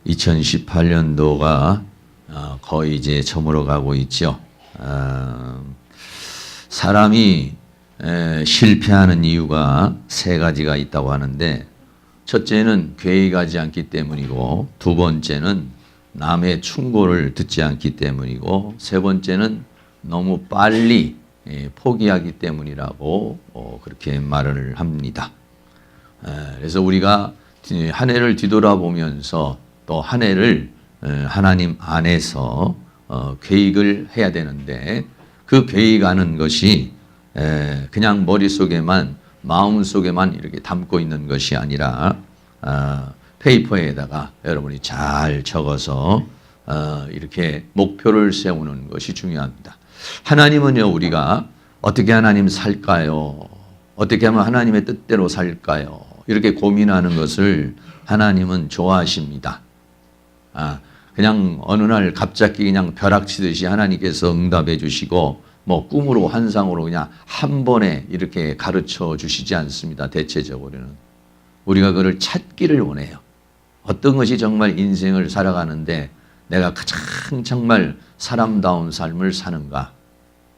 2018년도가 거의 이제 저물어 가고 있죠. 사람이 실패하는 이유가 세 가지가 있다고 하는데, 첫째는 계획하지 않기 때문이고, 두 번째는 남의 충고를 듣지 않기 때문이고, 세 번째는 너무 빨리 포기하기 때문이라고 그렇게 말을 합니다. 그래서 우리가 한 해를 뒤돌아보면서 또 한 해를 하나님 안에서 계획을 해야 되는데, 그 계획하는 것이 그냥 머릿속에만, 마음속에만 이렇게 담고 있는 것이 아니라 페이퍼에다가 여러분이 잘 적어서 이렇게 목표를 세우는 것이 중요합니다. 하나님은요, 우리가 어떻게 하나님 살까요? 어떻게 하면 하나님의 뜻대로 살까요? 이렇게 고민하는 것을 하나님은 좋아하십니다. 그냥 어느 날 갑자기 그냥 벼락치듯이 하나님께서 응답해 주시고, 뭐 꿈으로 환상으로 그냥 한 번에 이렇게 가르쳐 주시지 않습니다. 대체적으로는 우리가 그걸 찾기를 원해요. 어떤 것이 정말 인생을 살아가는데 내가 가장 정말 사람다운 삶을 사는가,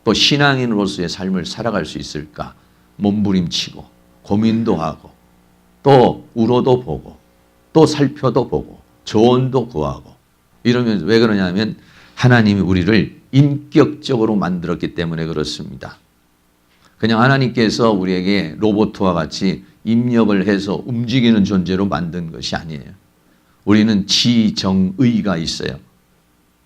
또 신앙인으로서의 삶을 살아갈 수 있을까, 몸부림치고 고민도 하고 또 울어도 보고 또 살펴도 보고 조언도 구하고 이러면서, 왜 그러냐면 하나님이 우리를 인격적으로 만들었기 때문에 그렇습니다. 그냥 하나님께서 우리에게 로봇과 같이 입력을 해서 움직이는 존재로 만든 것이 아니에요. 우리는 지정의가 있어요.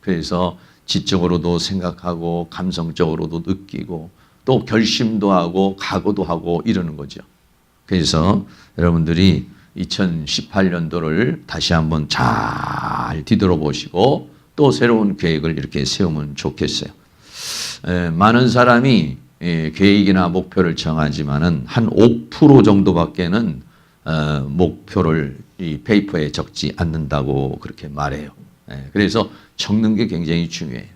그래서 지적으로도 생각하고 감성적으로도 느끼고 또 결심도 하고 각오도 하고 이러는 거죠. 그래서 여러분들이 2018년도를 다시 한번 잘 뒤돌아보시고 또 새로운 계획을 이렇게 세우면 좋겠어요. 많은 사람이 계획이나 목표를 정하지만은 한 5% 정도밖에는 목표를 이 페이퍼에 적지 않는다고 그렇게 말해요. 그래서 적는 게 굉장히 중요해요.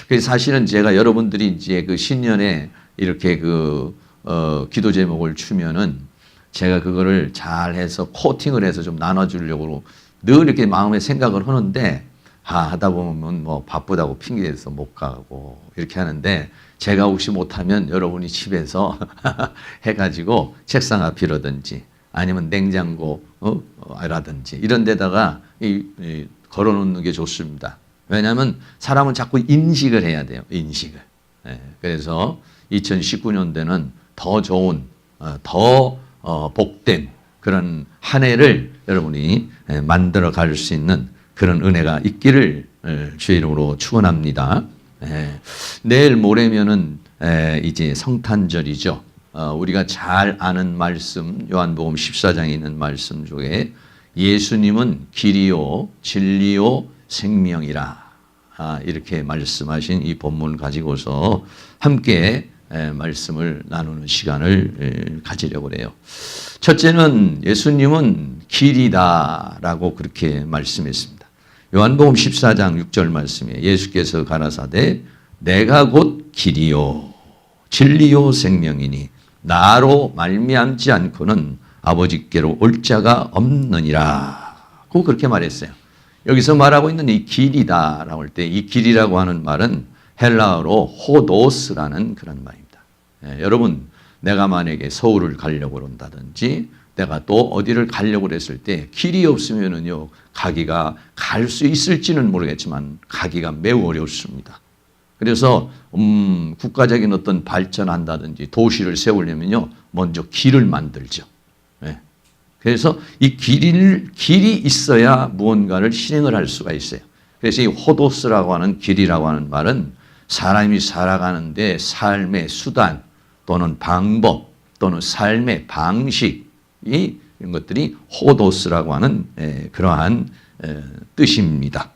그래서 사실은 제가 여러분들이 이제 그 신년에 이렇게 기도 제목을 주면은 제가 그거를 잘 해서 코팅을 해서 좀 나눠주려고 늘 이렇게 마음에 생각을 하는데, 하다 보면 뭐 바쁘다고 핑계대서 못 가고 이렇게 하는데, 제가 혹시 못하면 여러분이 집에서 해가지고 책상 앞이라든지 아니면 냉장고라든지 이런 데다가 걸어놓는 게 좋습니다. 왜냐하면 사람은 자꾸 인식을 해야 돼요. 인식을. 그래서 2019년도는 더 좋은, 더 복된 그런 한 해를 여러분이 만들어 갈 수 있는 그런 은혜가 있기를 주의 이름으로 축원합니다. 내일 모레면은 이제 성탄절이죠. 우리가 잘 아는 말씀, 요한복음 14장에 있는 말씀 중에 예수님은 길이요 진리요 생명이라, 이렇게 말씀하신 이 본문 가지고서 함께 말씀을 나누는 시간을 가지려고 해요. 첫째는 예수님은 길이다라고 그렇게 말씀했습니다. 요한복음 14장 6절 말씀에 예수께서 가라사대 내가 곧 길이요 진리요 생명이니 나로 말미암지 않고는 아버지께로 올 자가 없느니라 고 그렇게 말했어요. 여기서 말하고 있는 이 길이다라고 할 때, 이 길이라고 하는 말은 헬라어로 호도스라는 그런 말입니다. 여러분, 내가 만약에 서울을 가려고 한다든지 내가 또 어디를 가려고 했을 때 길이 없으면은요, 가기가 갈 수 있을지는 모르겠지만 가기가 매우 어렵습니다. 그래서 국가적인 어떤 발전한다든지 도시를 세우려면요, 먼저 길을 만들죠. 그래서 이 길이 있어야 무언가를 실행을 할 수가 있어요. 그래서 이 호도스라고 하는 길이라고 하는 말은 사람이 살아가는데 삶의 수단 또는 방법 또는 삶의 방식이, 이런 것들이 호도스라고 하는 그러한 뜻입니다.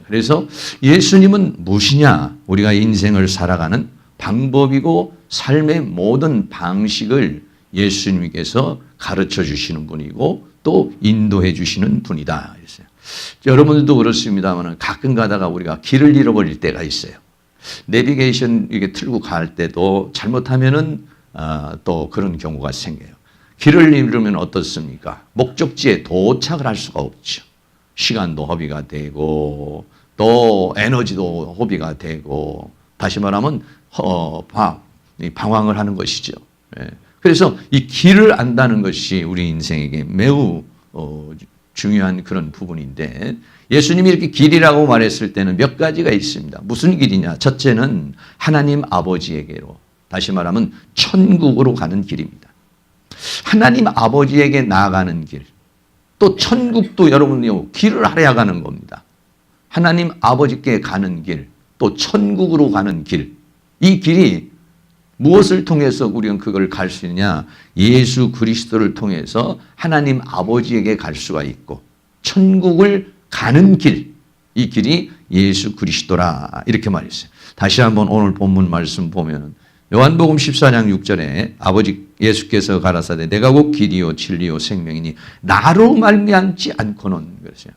그래서 예수님은 무엇이냐? 우리가 인생을 살아가는 방법이고 삶의 모든 방식을 예수님께서 가르쳐 주시는 분이고 또 인도해 주시는 분이다. 여러분들도 그렇습니다만 가끔 가다가 우리가 길을 잃어버릴 때가 있어요. 내비게이션 이게 틀고 갈 때도 잘못하면은 또 그런 경우가 생겨요. 길을 잃으면 어떻습니까? 목적지에 도착을 할 수가 없죠. 시간도 허비가 되고 또 에너지도 허비가 되고 다시 말하면 방황을 하는 것이죠. 그래서 이 길을 안다는 것이 우리 인생에게 매우 중요한 그런 부분인데 예수님이 이렇게 길이라고 말했을 때는 몇 가지가 있습니다. 무슨 길이냐? 첫째는 하나님 아버지에게로, 다시 말하면 천국으로 가는 길입니다. 하나님 아버지에게 나아가는 길, 또 천국도 여러분요 길을 알아야 가는 겁니다. 하나님 아버지께 가는 길, 또 천국으로 가는 길, 이 길이 무엇을 통해서 우리는 그걸 갈 수 있느냐? 예수 그리스도를 통해서 하나님 아버지에게 갈 수가 있고 천국을 가는 길, 이 길이 예수 그리스도라 이렇게 말했어요. 다시 한번 오늘 본문 말씀 보면 요한복음 14장 6절에 아버지 예수께서 가라사대 내가 곧 길이요 진리요 생명이니 나로 말미암지 않고는, 그러세요.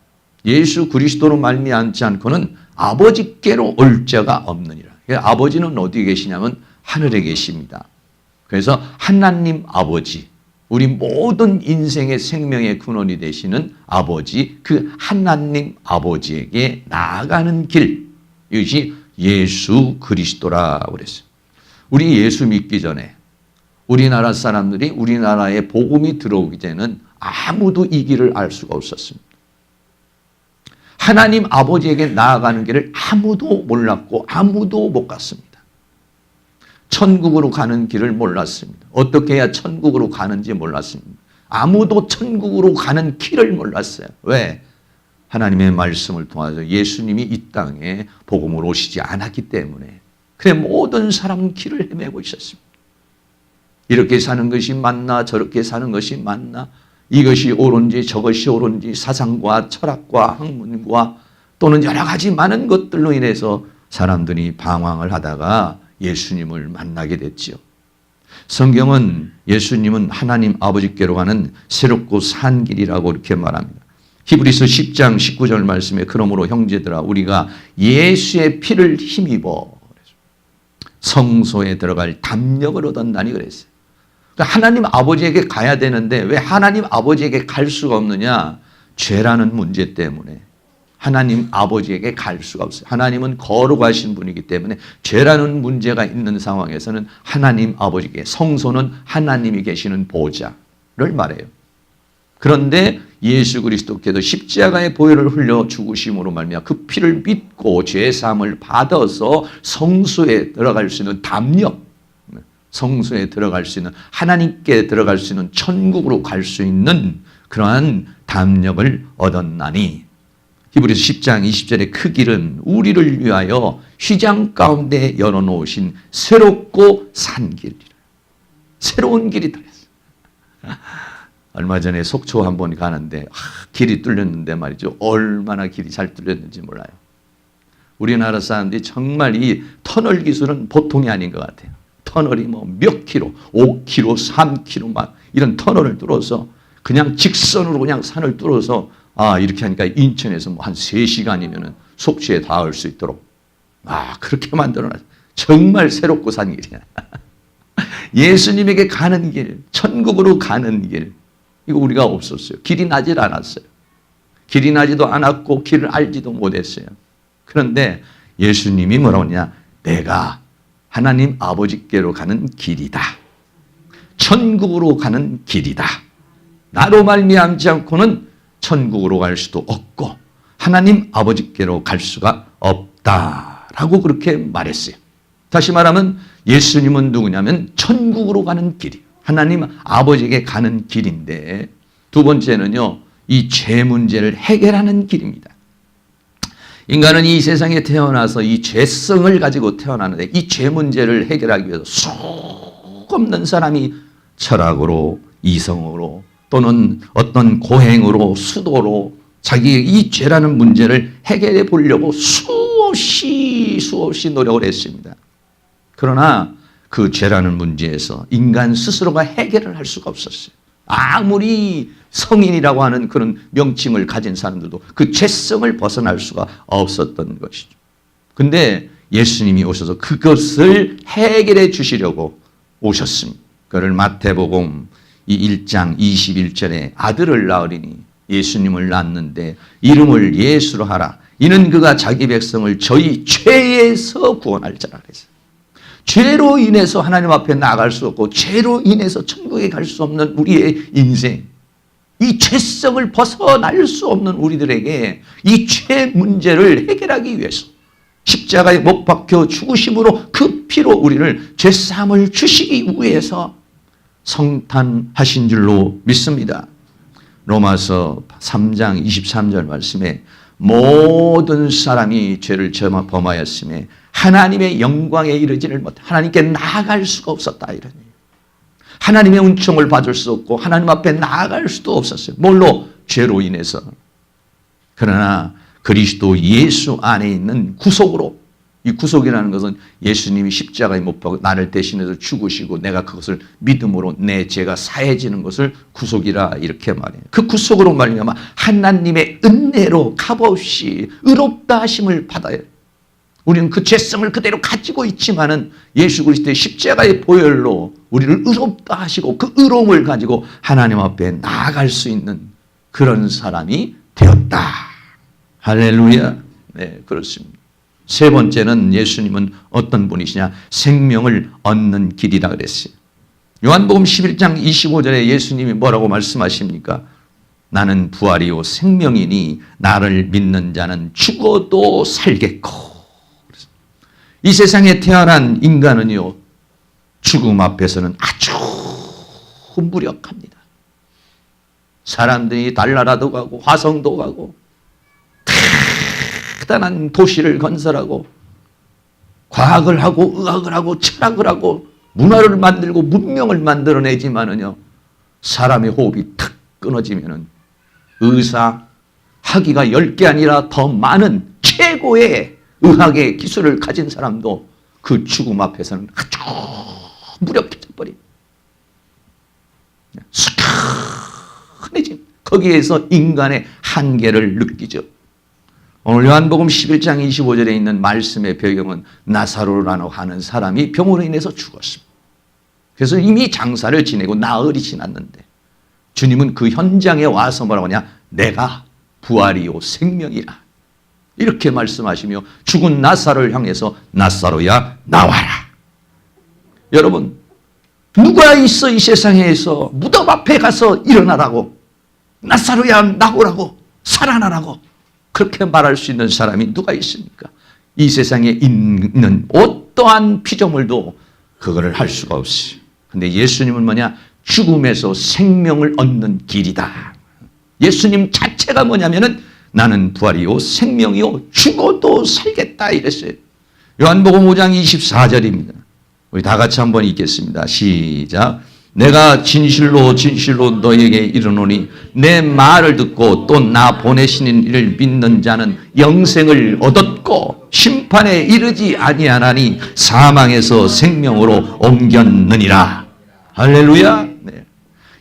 예수 그리스도로 말미암지 않고는 아버지께로 올 자가 없느니라. 아버지는 어디 계시냐면 하늘에 계십니다. 그래서 하나님 아버지, 우리 모든 인생의 생명의 근원이 되시는 아버지, 그 하나님 아버지에게 나아가는 길, 이것이 예수 그리스도라 그랬어요. 우리 예수 믿기 전에 우리나라 사람들이 우리나라에 복음이 들어오기 전에는 아무도 이 길을 알 수가 없었습니다. 하나님 아버지에게 나아가는 길을 아무도 몰랐고 아무도 못 갔습니다. 천국으로 가는 길을 몰랐습니다. 어떻게 해야 천국으로 가는지 몰랐습니다. 아무도 천국으로 가는 길을 몰랐어요. 왜? 하나님의 말씀을 통해서 예수님이 이 땅에 복음으로 오시지 않았기 때문에. 그래 모든 사람은 길을 헤매고 있었습니다. 이렇게 사는 것이 맞나 저렇게 사는 것이 맞나, 이것이 옳은지 저것이 옳은지, 사상과 철학과 학문과 또는 여러 가지 많은 것들로 인해서 사람들이 방황을 하다가 예수님을 만나게 됐지요. 성경은 예수님은 하나님 아버지께로 가는 새롭고 산 길이라고 이렇게 말합니다. 히브리서 10장 19절 말씀에 그러므로 형제들아 우리가 예수의 피를 힘입어 성소에 들어갈 담력을 얻었나니 그랬어요. 그러니까 하나님 아버지에게 가야 되는데 왜 하나님 아버지에게 갈 수가 없느냐? 죄라는 문제 때문에 하나님 아버지에게 갈 수가 없어요. 하나님은 거룩하신 분이기 때문에 죄라는 문제가 있는 상황에서는 하나님 아버지께, 성소는 하나님이 계시는 보좌를 말해요. 그런데 예수 그리스도께서 십자가의 보혈을 흘려 죽으심으로 말미암아 그 피를 믿고 죄사함을 받아서 성소에 들어갈 수 있는 담력, 성소에 들어갈 수 있는, 하나님께 들어갈 수 있는, 천국으로 갈 수 있는 그러한 담력을 얻었나니, 히브리서 10장 20절에 그 길은 우리를 위하여 휘장 가운데 열어놓으신 새롭고 산 길이라. 새로운 길이다. 얼마 전에 속초 한번 가는데 길이 뚫렸는데 말이죠. 얼마나 길이 잘 뚫렸는지 몰라요. 우리나라 사람들이 정말 이 터널 기술은 보통이 아닌 것 같아요. 터널이 뭐 몇 킬로, 5킬로, 3킬로 막 이런 터널을 뚫어서 그냥 직선으로 그냥 산을 뚫어서 이렇게 하니까 인천에서 뭐 한 3시간이면 속초에 닿을 수 있도록 그렇게 만들어놨어요. 정말 새롭고 산 길이야. 예수님에게 가는 길, 천국으로 가는 길, 이거 우리가 없었어요. 길이 나질 않았어요. 길이 나지도 않았고 길을 알지도 못했어요. 그런데 예수님이 뭐라고 하냐? 내가 하나님 아버지께로 가는 길이다. 천국으로 가는 길이다. 나로 말미암지 않고는 천국으로 갈 수도 없고 하나님 아버지께로 갈 수가 없다라고 그렇게 말했어요. 다시 말하면 예수님은 누구냐면 천국으로 가는 길이에요. 하나님 아버지에게 가는 길인데, 두 번째는요, 이 죄 문제를 해결하는 길입니다. 인간은 이 세상에 태어나서 이 죄성을 가지고 태어나는데 이 죄 문제를 해결하기 위해서 수없는 사람이 철학으로, 이성으로 또는 어떤 고행으로, 수도로 자기의 이 죄라는 문제를 해결해 보려고 수없이 노력을 했습니다. 그러나 그 죄라는 문제에서 인간 스스로가 해결을 할 수가 없었어요. 아무리 성인이라고 하는 그런 명칭을 가진 사람들도 그 죄성을 벗어날 수가 없었던 것이죠. 근데 예수님이 오셔서 그것을 해결해 주시려고 오셨습니다. 그를 마태복음 이 1장 21절에 아들을 낳으리니 예수님을 낳는데 이름을 예수로 하라. 이는 그가 자기 백성을 저희 죄에서 구원할 자라 그랬어요. 죄로 인해서 하나님 앞에 나아갈 수 없고 죄로 인해서 천국에 갈 수 없는 우리의 인생, 이 죄성을 벗어날 수 없는 우리들에게 이 죄 문제를 해결하기 위해서 십자가에 못 박혀 죽으심으로 그 피로 우리를 죄사함을 주시기 위해서 성탄하신 줄로 믿습니다. 로마서 3장 23절 말씀에 모든 사람이 죄를 범하였음에 하나님의 영광에 이르지를 못해 하나님께 나아갈 수가 없었다 이러니 하나님의 은총을 받을 수 없고 하나님 앞에 나아갈 수도 없었어요. 뭘로? 죄로 인해서. 그러나 그리스도 예수 안에 있는 구속으로, 이 구속이라는 것은 예수님이 십자가에 못 박고 나를 대신해서 죽으시고 내가 그것을 믿음으로 내 죄가 사해지는 것을 구속이라 이렇게 말해요. 그 구속으로 말미암아 하나님의 은혜로 값없이 의롭다 하심을 받아요. 우리는 그 죄성을 그대로 가지고 있지만은 예수 그리스도의 십자가의 보혈로 우리를 의롭다 하시고 그 의로움을 가지고 하나님 앞에 나아갈 수 있는 그런 사람이 되었다. 할렐루야. 네, 그렇습니다. 세 번째는 예수님은 어떤 분이시냐? 생명을 얻는 길이라 그랬어요. 요한복음 11장 25절에 예수님이 뭐라고 말씀하십니까? 나는 부활이요 생명이니 나를 믿는 자는 죽어도 살겠고. 이 세상에 태어난 인간은요, 죽음 앞에서는 아주 무력합니다. 사람들이 달나라도 가고 화성도 가고 대단한 도시를 건설하고 과학을 하고 의학을 하고 철학을 하고 문화를 만들고 문명을 만들어내지만은요, 사람의 호흡이 탁 끊어지면은 의사학위가 10개 아니라 더 많은 최고의 의학의 기술을 가진 사람도 그 죽음 앞에서는 아주 무력해져 버립니다. 순탄해진 거기에서 인간의 한계를 느끼죠. 오늘 요한복음 11장 25절에 있는 말씀의 배경은 나사로라고 하는 사람이 병으로 인해서 죽었습니다. 그래서 이미 장사를 지내고 나흘이 지났는데 주님은 그 현장에 와서 뭐라고 하냐? 내가 부활이요 생명이라 이렇게 말씀하시며 죽은 나사로를 향해서 나사로야 나와라. 여러분, 누가 있어 이 세상에서 무덤 앞에 가서 일어나라고, 나사로야 나오라고, 살아나라고 그렇게 말할 수 있는 사람이 누가 있습니까? 이 세상에 있는 어떠한 피조물도 그거를 할 수가 없어요. 근데 예수님은 뭐냐? 죽음에서 생명을 얻는 길이다. 예수님 자체가 뭐냐면은 나는 부활이요 생명이요 죽어도 살겠다 이랬어요. 요한복음 5장 24절입니다. 우리 다 같이 한번 읽겠습니다. 시작. 내가 진실로 진실로 너에게 이르노니 내 말을 듣고 또 나 보내시는 이를 믿는 자는 영생을 얻었고 심판에 이르지 아니하나니 사망에서 생명으로 옮겼느니라. 할렐루야. 네.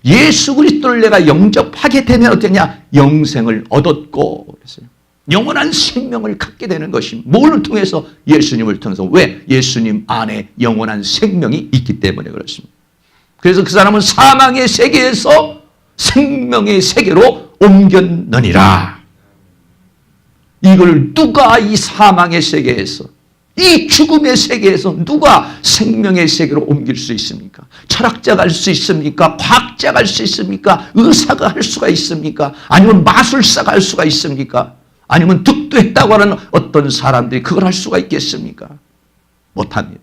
예수 그리스도를 내가 영접하게 되면 어떠냐? 영생을 얻었고 그랬어요. 영원한 생명을 갖게 되는 것이 뭘 통해서? 예수님을 통해서. 왜? 예수님 안에 영원한 생명이 있기 때문에 그렇습니다. 그래서 그 사람은 사망의 세계에서 생명의 세계로 옮겼느니라. 이걸 누가 이 사망의 세계에서, 이 죽음의 세계에서 누가 생명의 세계로 옮길 수 있습니까? 철학자가 할 수 있습니까? 과학자가 할 수 있습니까? 의사가 할 수가 있습니까? 아니면 마술사가 할 수가 있습니까? 아니면 득도했다고 하는 어떤 사람들이 그걸 할 수가 있겠습니까? 못합니다.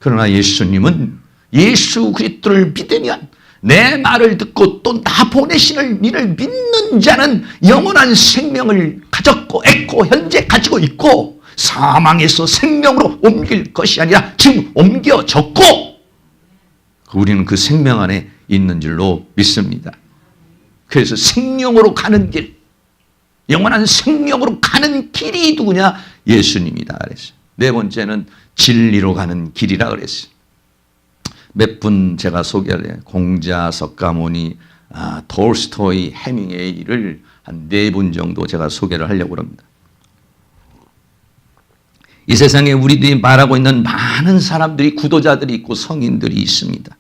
그러나 예수님은 예수 그리스도를 믿으면 내 말을 듣고 또 나 보내시는 이를 믿는 자는 영원한 생명을 가졌고 있고 현재 가지고 있고 사망에서 생명으로 옮길 것이 아니라 지금 옮겨졌고 우리는 그 생명 안에 있는 줄로 믿습니다. 그래서 생명으로 가는 길, 영원한 생명으로 가는 길이 누구냐? 예수님이다 그랬어요. 네 번째는 진리로 가는 길이라 그랬어요. 몇 분 제가 소개를 해요. 공자, 석가모니, 톨스토이, 해밍웨이를 한 4분 정도 제가 소개를 하려고 합니다. 이 세상에 우리들이 말하고 있는 많은 사람들이, 구도자들이 있고 성인들이 있습니다.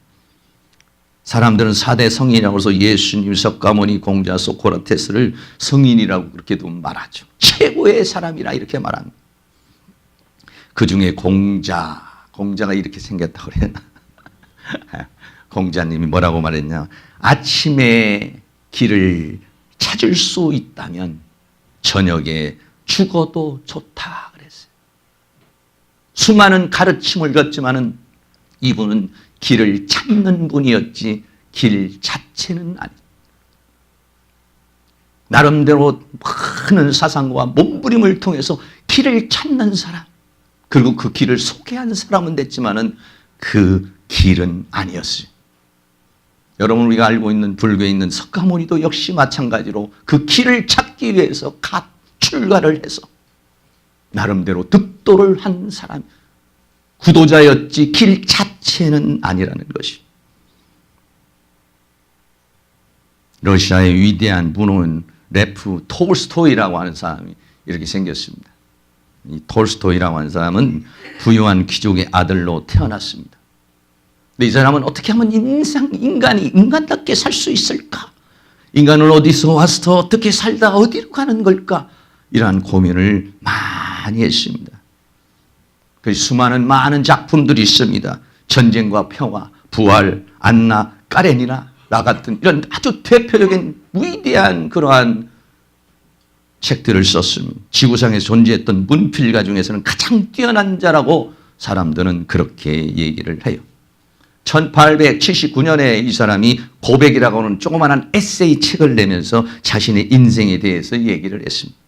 사람들은 4대 성인이라고 해서 예수님, 석가모니, 공자, 소크라테스를 성인이라고 그렇게도 말하죠. 최고의 사람이라 이렇게 말합니다. 그 중에 공자가 이렇게 생겼다고 그래요. 공자님이 뭐라고 말했냐. 아침에 길을 찾을 수 있다면 저녁에 죽어도 좋다 그랬어요. 수많은 가르침을 줬지만은 이분은 길을 찾는 분이었지 길 자체는 아니죠. 나름대로 많은 사상과 몸부림을 통해서 길을 찾는 사람, 그리고 그 길을 소개한 사람은 됐지만은 그 길은 아니었어요. 여러분, 우리가 알고 있는 불교에 있는 석가모니도 역시 마찬가지로 그 길을 찾기 위해서 출가를 해서 나름대로 득도를 한 사람, 구도자였지 길 자체는 아니라는 것이. 러시아의 위대한 문호인 레프 톨스토이라고 하는 사람이 이렇게 생겼습니다. 이 톨스토이라고 하는 사람은 부유한 귀족의 아들로 태어났습니다. 근데 이 사람은 어떻게 하면 인간이 인간답게 살 수 있을까? 인간은 어디서 와서 어떻게 살다 어디로 가는 걸까? 이러한 고민을 많이 했습니다. 수많은 많은 작품들이 있습니다. 전쟁과 평화, 부활, 안나, 까레니나 나 같은 이런 아주 대표적인 위대한 그러한 책들을 썼습니다. 지구상에 존재했던 문필가 중에서는 가장 뛰어난 자라고 사람들은 그렇게 얘기를 해요. 1879년에 이 사람이 고백이라고 하는 조그마한 에세이 책을 내면서 자신의 인생에 대해서 얘기를 했습니다.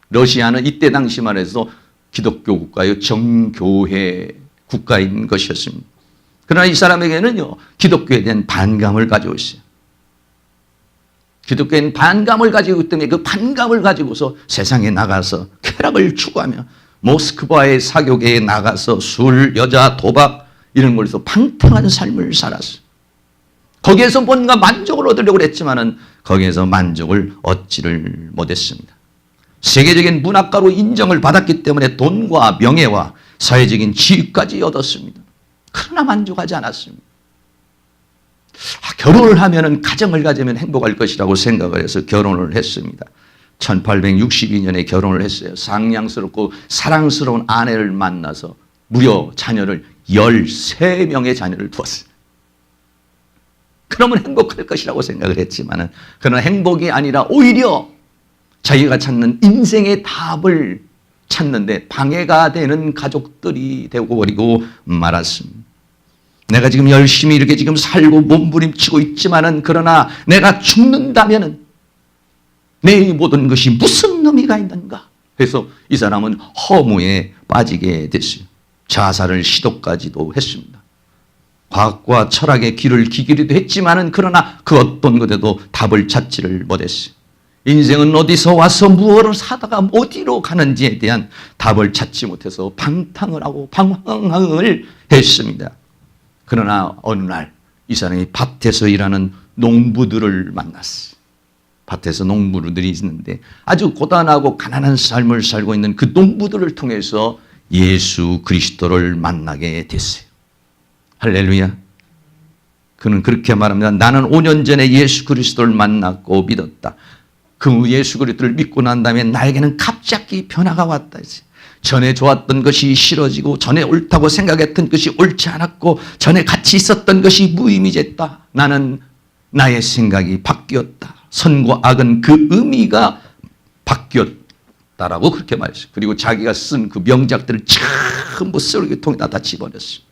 러시아는 이때 당시만 해서 기독교 국가요, 정교회 국가인 것이었습니다. 그러나 이 사람에게는요, 기독교에 대한 반감을 가지고 있어요. 기독교에는 반감을 가지고 있기 때문에 그 반감을 가지고서 세상에 나가서 쾌락을 추구하며 모스크바의 사교계에 나가서 술, 여자, 도박 이런 걸로 방탕한 삶을 살았어요. 거기에서 뭔가 만족을 얻으려고 했지만은 거기에서 만족을 얻지를 못했습니다. 세계적인 문학가로 인정을 받았기 때문에 돈과 명예와 사회적인 지위까지 얻었습니다. 그러나 만족하지 않았습니다. 결혼을 하면은 가정을 가지면 행복할 것이라고 생각을 해서 결혼을 했습니다. 1862년에 결혼을 했어요. 상냥스럽고 사랑스러운 아내를 만나서 무려 자녀를 13명의 자녀를 두었어요. 그러면 행복할 것이라고 생각을 했지만은 그러나 행복이 아니라 오히려 자기가 찾는 인생의 답을 찾는데 방해가 되는 가족들이 되고 버리고 말았습니다. 내가 지금 열심히 이렇게 지금 살고 몸부림치고 있지만은 그러나 내가 죽는다면은 내 모든 것이 무슨 의미가 있는가? 그래서 이 사람은 허무에 빠지게 됐어요. 자살을 시도까지도 했습니다. 과학과 철학의 길을 기기도 했지만은 그러나 그 어떤 것에도 답을 찾지를 못했어요. 인생은 어디서 와서 무엇을 사다가 어디로 가는지에 대한 답을 찾지 못해서 방탕을 하고 방황을 했습니다. 그러나 어느 날 이 사람이 밭에서 일하는 농부들을 만났어요. 밭에서 농부들이 있는데 아주 고단하고 가난한 삶을 살고 있는 그 농부들을 통해서 예수 그리스도를 만나게 됐어요. 할렐루야. 그는 그렇게 말합니다. 나는 5년 전에 예수 그리스도를 만났고 믿었다. 그 예수 그리스도를 믿고 난 다음에 나에게는 갑자기 변화가 왔다. 전에 좋았던 것이 싫어지고 전에 옳다고 생각했던 것이 옳지 않았고 전에 같이 있었던 것이 무의미했다. 나는 나의 생각이 바뀌었다. 선과 악은 그 의미가 바뀌었다라고 그렇게 말했어요. 그리고 자기가 쓴 그 명작들을 전부 쓰레기통에다 다 집어넣었어요.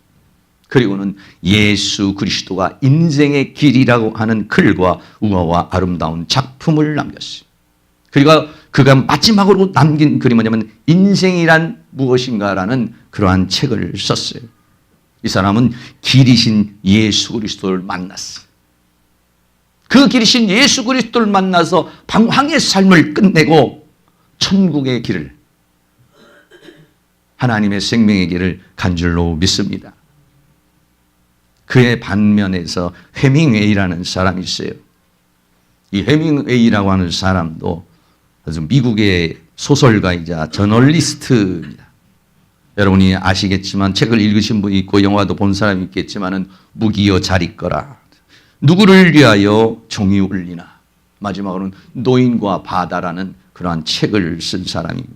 그리고는 예수 그리스도가 인생의 길이라고 하는 글과 우아와 아름다운 작품을 남겼어요. 그리고 그가 마지막으로 남긴 글이 뭐냐면 인생이란 무엇인가라는 그러한 책을 썼어요. 이 사람은 길이신 예수 그리스도를 만났어요. 그 길이신 예수 그리스도를 만나서 방황의 삶을 끝내고 천국의 길을, 하나님의 생명의 길을 간 줄로 믿습니다. 그의 반면에서 해밍웨이라는 사람이 있어요. 이 해밍웨이라고 하는 사람도 아주 미국의 소설가이자 저널리스트입니다. 여러분이 아시겠지만 책을 읽으신 분이 있고 영화도 본 사람이 있겠지만은 무기여 잘 있거라. 누구를 위하여 종이 울리나. 마지막으로는 노인과 바다라는 그러한 책을 쓴 사람입니다.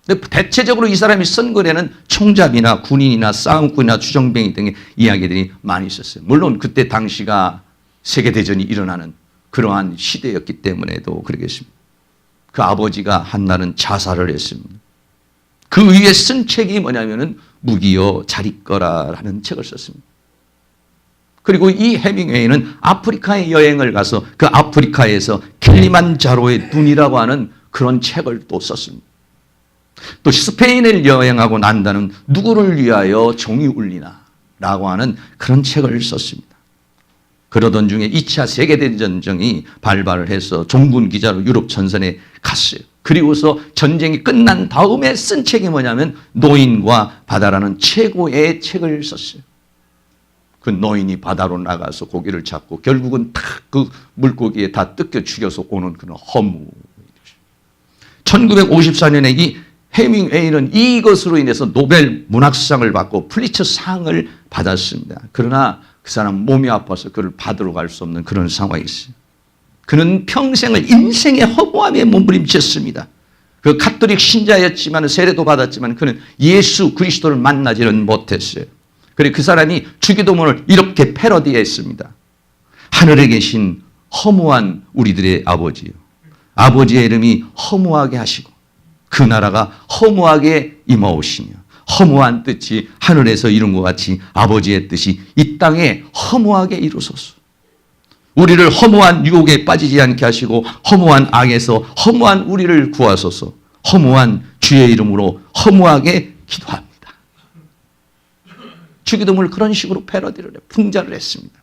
근데 대체적으로 이 사람이 쓴 글에는 총잡이나 군인이나 싸움꾼이나 주정뱅이 등의 이야기들이 많이 있었어요. 물론 그때 당시가 세계대전이 일어나는 그러한 시대였기 때문에도 그러겠습니다. 그 아버지가 한날은 자살을 했습니다. 그 위에 쓴 책이 뭐냐면은 무기여 잘 있거라라는 책을 썼습니다. 그리고 이 해밍웨이는 아프리카에 여행을 가서 그 아프리카에서 킬리만자로의 눈이라고 하는 그런 책을 또 썼습니다. 또 스페인을 여행하고 난 다는 누구를 위하여 종이 울리나 라고 하는 그런 책을 썼습니다. 그러던 중에 2차 세계대전이 발발을 해서 종군 기자로 유럽 전선에 갔어요. 그리고서 전쟁이 끝난 다음에 쓴 책이 뭐냐면 노인과 바다라는 최고의 책을 썼어요. 그 노인이 바다로 나가서 고기를 잡고 결국은 다 그 물고기에 다 뜯겨 죽여서 오는 그런 허무. 1954년에 이 해밍웨이는 이것으로 인해서 노벨 문학상을 받고 플리처 상을 받았습니다. 그러나 그 사람 몸이 아파서 그를 받으러 갈 수 없는 그런 상황이 있어요. 그는 평생을 인생의 허무함에 몸부림쳤습니다. 그 가톨릭 신자였지만 세례도 받았지만 그는 예수 그리스도를 만나지는 못했어요. 그리고 그 사람이 주기도문을 이렇게 패러디했습니다. 하늘에 계신 허무한 우리들의 아버지요. 아버지의 이름이 허무하게 하시고 그 나라가 허무하게 임하오시며 허무한 뜻이 하늘에서 이룬 것 같이 아버지의 뜻이 이 땅에 허무하게 이루소서. 우리를 허무한 유혹에 빠지지 않게 하시고 허무한 악에서 허무한 우리를 구하소서. 허무한 주의 이름으로 허무하게 기도합니다. 주기도문을 그런 식으로 패러디를 풍자를 했습니다.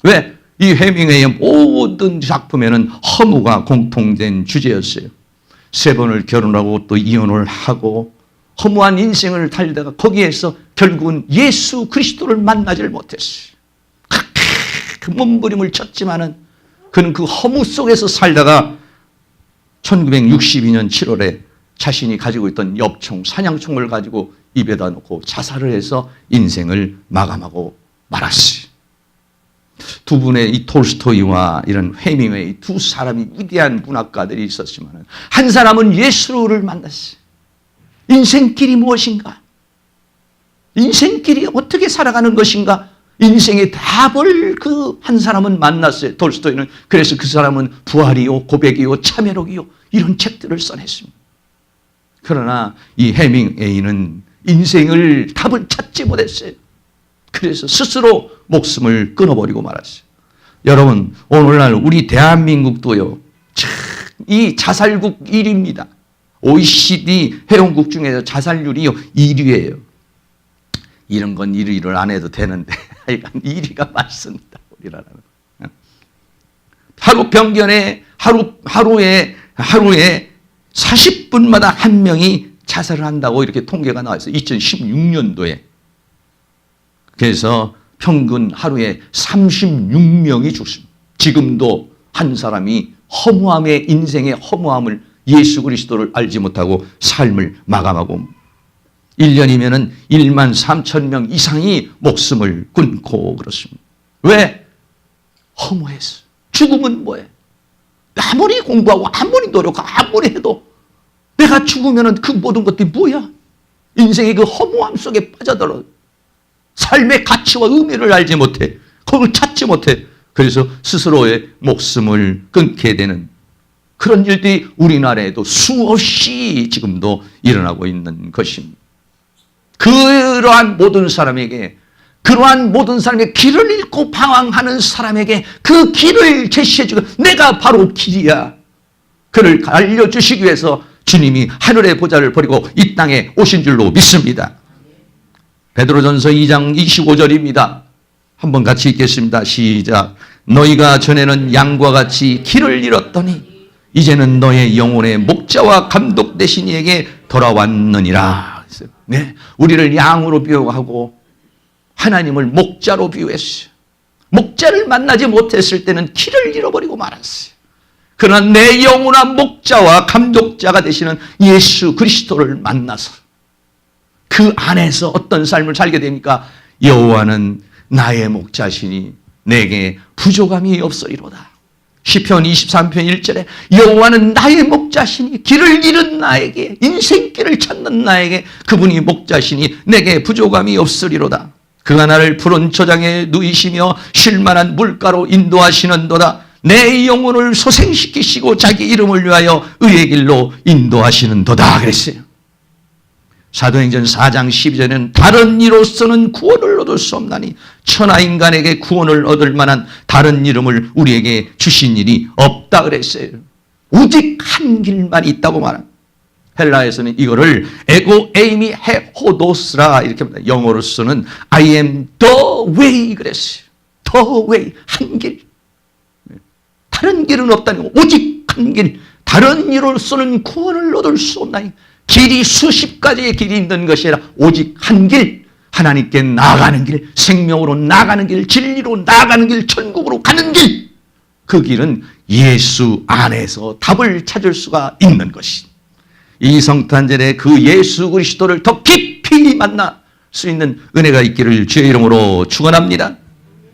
왜? 이 해밍웨이의 모든 작품에는 허무가 공통된 주제였어요. 3번을 결혼하고 또 이혼을 하고 허무한 인생을 살다가 거기에서 결국은 예수 그리스도를 만나질 못했어요. 그 몸부림을 쳤지만은 그는 그 허무 속에서 살다가 1962년 7월에 자신이 가지고 있던 엽총, 사냥총을 가지고 입에다 놓고 자살을 해서 인생을 마감하고 말았어요. 두 분의 이 톨스토이와 이런 해밍웨이 두 사람이 위대한 문학가들이 있었지만 한 사람은 예수를 만났어요. 인생길이 무엇인가? 인생길이 어떻게 살아가는 것인가? 인생의 답을 그 한 사람은 만났어요. 톨스토이는. 그래서 그 사람은 부활이요, 고백이요, 참회록이요 이런 책들을 써냈습니다. 그러나 이 해밍웨이는 인생을 답을 찾지 못했어요. 그래서 스스로 목숨을 끊어버리고 말았어요. 여러분, 오늘날 우리 대한민국도요, 이 자살국 1위입니다. OECD 회원국 중에서 자살률이 1위예요. 이런 건 1위를 안 해도 되는데 하여간 1위가 맞습니다. 우리나라는. 하루 평균에 하루에 40분마다 한 명이 자살을 한다고 이렇게 통계가 나와 있어요. 2016년도에. 그래서 평균 하루에 36명이 죽습니다. 지금도 한 사람이 허무함의 인생의 허무함을 예수 그리스도를 알지 못하고 삶을 마감하고 1년이면 1만 3천 명 이상이 목숨을 끊고 그렇습니다. 왜? 허무해서. 죽음은 뭐예요? 아무리 공부하고 아무리 노력하고 아무리 해도 내가 죽으면 그 모든 것들이 뭐야? 인생의 그 허무함 속에 빠져들어. 삶의 가치와 의미를 알지 못해. 그걸 찾지 못해. 그래서 스스로의 목숨을 끊게 되는 그런 일들이 우리나라에도 수없이 지금도 일어나고 있는 것입니다. 그러한 모든 사람의 길을 잃고 방황하는 사람에게 그 길을 제시해주고 내가 바로 길이야. 그를 알려주시기 위해서 주님이 하늘의 보좌를 버리고 이 땅에 오신 줄로 믿습니다. 베드로전서 2장 25절입니다. 한번 같이 읽겠습니다. 시작. 너희가 전에는 양과 같이 길을 잃었더니 이제는 너의 영혼의 목자와 감독 되신 이에게 돌아왔느니라. 네, 우리를 양으로 비유하고 하나님을 목자로 비유했어요. 목자를 만나지 못했을 때는 길을 잃어버리고 말았어요. 그러나 내 영원한 목자와 감독자가 되시는 예수 그리스도를 만나서 그 안에서 어떤 삶을 살게 됩니까? 여호와는 나의 목자시니 내게 부족함이 없으리로다. 시편 23편 1절에 여호와는 나의 목자시니 길을 잃은 나에게, 인생길을 찾는 나에게 그분이 목자시니 내게 부족함이 없으리로다. 그가 나를 푸른 저장에 누이시며 쉴만한 물가로 인도하시는도다. 내 영혼을 소생시키시고 자기 이름을 위하여 의의 길로 인도하시는도다 그랬어요. 사도행전 4장 12절에는 다른 이로서는 구원을 얻을 수 없나니 천하 인간에게 구원을 얻을 만한 다른 이름을 우리에게 주신 일이 없다 그랬어요. 오직 한 길만 있다고 말합니다. 헬라에서는 이거를 에고 에이미 헤호도스라 이렇게 합니다. 영어로서는 I am the way 그랬어요. The way, 한 길. 다른 길은 없다니 오직 한 길. 다른 이로서는 구원을 얻을 수 없나니 길이 수십 가지의 길이 있는 것이 아니라 오직 한 길, 하나님께 나아가는 길, 생명으로 나아가는 길, 진리로 나아가는 길, 천국으로 가는 길. 그 길은 예수 안에서 답을 찾을 수가 있는 것이. 이 성탄절에 그 예수 그리스도를 더 깊이 만날 수 있는 은혜가 있기를 주의 이름으로 축원합니다.